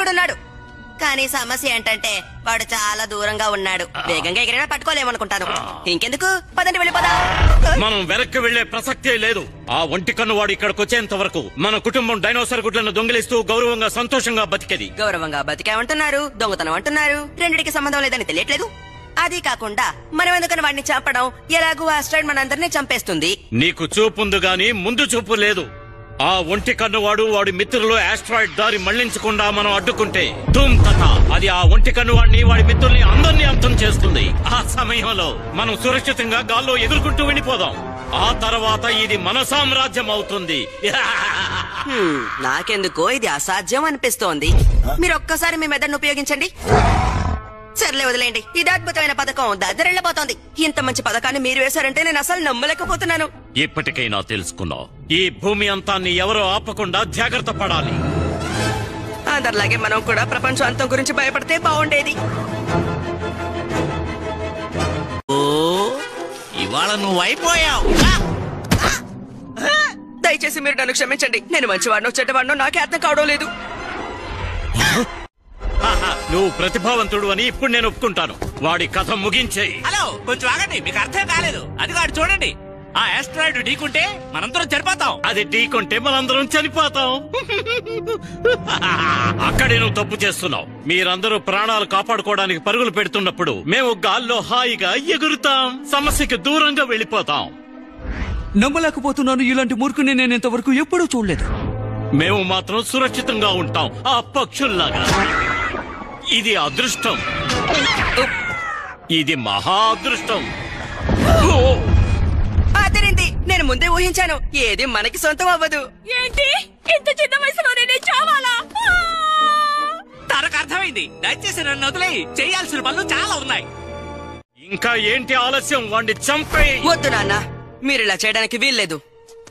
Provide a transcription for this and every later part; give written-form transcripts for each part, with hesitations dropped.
ఇక్కడున్నాడు. కానీ సమస్య ఏంటంటే వాడు చాలా దూరంగా ఉన్నాడు. వేగంగా ఎగిరినా పట్టుకోలేమనుకుంటాను. ఇంకెందుకు, పదండి వెళ్ళిపోదా. మనం వెనక్కి వెళ్లే ప్రసక్తే లేదు. ఆ ఒంటి కన్ను వాడు ఇక్కడికి వచ్చేంత వరకు మన కుటుంబం డైనోసార్ గుడ్లను దొంగిలిస్తూ గౌరవంగా సంతోషంగా బతికేది. గౌరవంగా బతికామంటున్నారు, దొంగతనం అంటున్నారు. రెండిటికి సంబంధం లేదని తెలియట్లేదు. అది కాకుండా మనం ఎందుకని వాడిని చంపడం? ఎలాగూ ఆస్ట్రాయిడ్ మనందరినీ చంపేస్తుంది. నీకు చూపుంది గాని ముందు చూపు లేదు. ఆ ఒంటి కన్నువాడు వాడి మిత్రులు ఆస్ట్రాయిడ్ దారి మళ్లించకుండా మనం అడ్డుకుంటే ధూమ్ కథ అది ఆ ఒంటి కన్నువాడిని వాడి మిత్రుల్ని అందరినీ అంతం చేస్తుంది. ఆ సమయంలో మనం సురక్షితంగా గాల్లో ఎగురుకుంటూ వెళ్ళిపోదాం. ఆ తర్వాత ఇది మన సామ్రాజ్యం అవుతుంది. నాకెందుకో ఇది అసాధ్యం అనిపిస్తోంది. మీరు ఒక్కసారి మీ మెదడును ఉపయోగించండి. సర్లే వదిలేండి. ఇది అద్భుతమైన పథకం దద్దరిల్లిపోతోంది. ఇంత మంచి పథకాన్ని మీరు వేశారంటే నేను అసలు నమ్మలేకపోతున్నాను. ఇప్పటికైనా తెలుసుకున్నావు, ఈ భూమి అంతాన్ని ఎవరో ఆపకుండా జాగ్రత్త పడాలి. అందరిలాగే మనం కూడా ప్రపంచం అంతం గురించి భయపడితే బాగుండేది. ఓ ఇవాళ నువ్వు అయిపోయావు. దయచేసి మీరు నన్ను క్షమించండి. నేను మంచివాడినో చెడ్డవాడినో నాకే అర్థం కావడం లేదు. నువ్వు ప్రతిభావంతుడు అని ఇప్పుడు నేను ఒప్పుకుంటాను. వాడి కథ ముగించేయి. హలో, కొంచెం ఆగండి. మీకు అర్థం కాలేదు. అది కాదు చూడండి. ఆ ఆస్ట్రాయిడ్ ఢీకుంటే మనందరం చనిపోతాం. అది ఢీకొంటే మనందరం చనిపోతాం. అక్కడే నువ్వు తప్పు చేస్తున్నావు. మీరందరూ ప్రాణాలు కాపాడుకోవడానికి పరుగులు పెడుతున్నప్పుడు మేము గాల్లో హాయిగా ఎగురుతాం. సమస్యకి దూరంగా వెళ్ళిపోతాం. నమ్మలేకపోతున్నాను. ఇలాంటి మూర్ఖుని నేను ఇంతవరకు ఎప్పుడూ చూడలేదు. మేము మాత్రం సురక్షితంగా ఉంటాం, ఆ పక్షుల్లాగా. ఇది అదృష్టం. ఇది మహా అదృష్టం. అదిరింది. నేను ముందే ఊహించాను. ఏది మనకి సొంతం అవ్వదు. ఏంటి, ఇంత చిన్న వయసులోనే చావాలా? తనకు అర్థమైంది. దయచేసి నన్ను వదిలేయి. చేయాల్సిన పనులు చాలా ఉన్నాయి. ఇంకా ఏంటి ఆలస్యం? వాడిని చంపేయి. వద్దు నాన్న, మీరు ఇలా చేయడానికి వీల్లేదు.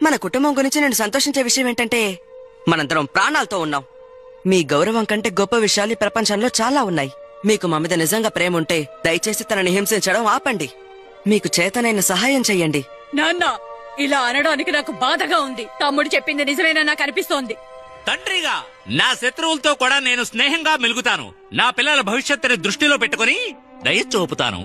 మన కుటుంబం గురించి నేను సంతోషించే విషయం ఏంటంటే మనందరం ప్రాణాలతో ఉన్నాం. మీ గౌరవం కంటే గొప్ప విషయాలు ఈ ప్రపంచంలో చాలా ఉన్నాయి. మీకు మా మీద నిజంగా ప్రేమ ఉంటే దయచేసి తనని హింసించడం ఆపండి. మీకు చేతనైన సహాయం చెయ్యండి. నాన్న, ఇలా అనడానికి నాకు బాధగా ఉంది. తమ్ముడు చెప్పింది నిజమేనా నాకు అనిపిస్తోంది. తండ్రిగా నా శత్రువులతో కూడా నేను స్నేహంగా మెలుగుతాను. నా పిల్లల భవిష్యత్తుని దృష్టిలో పెట్టుకుని దయ చూపుతాను.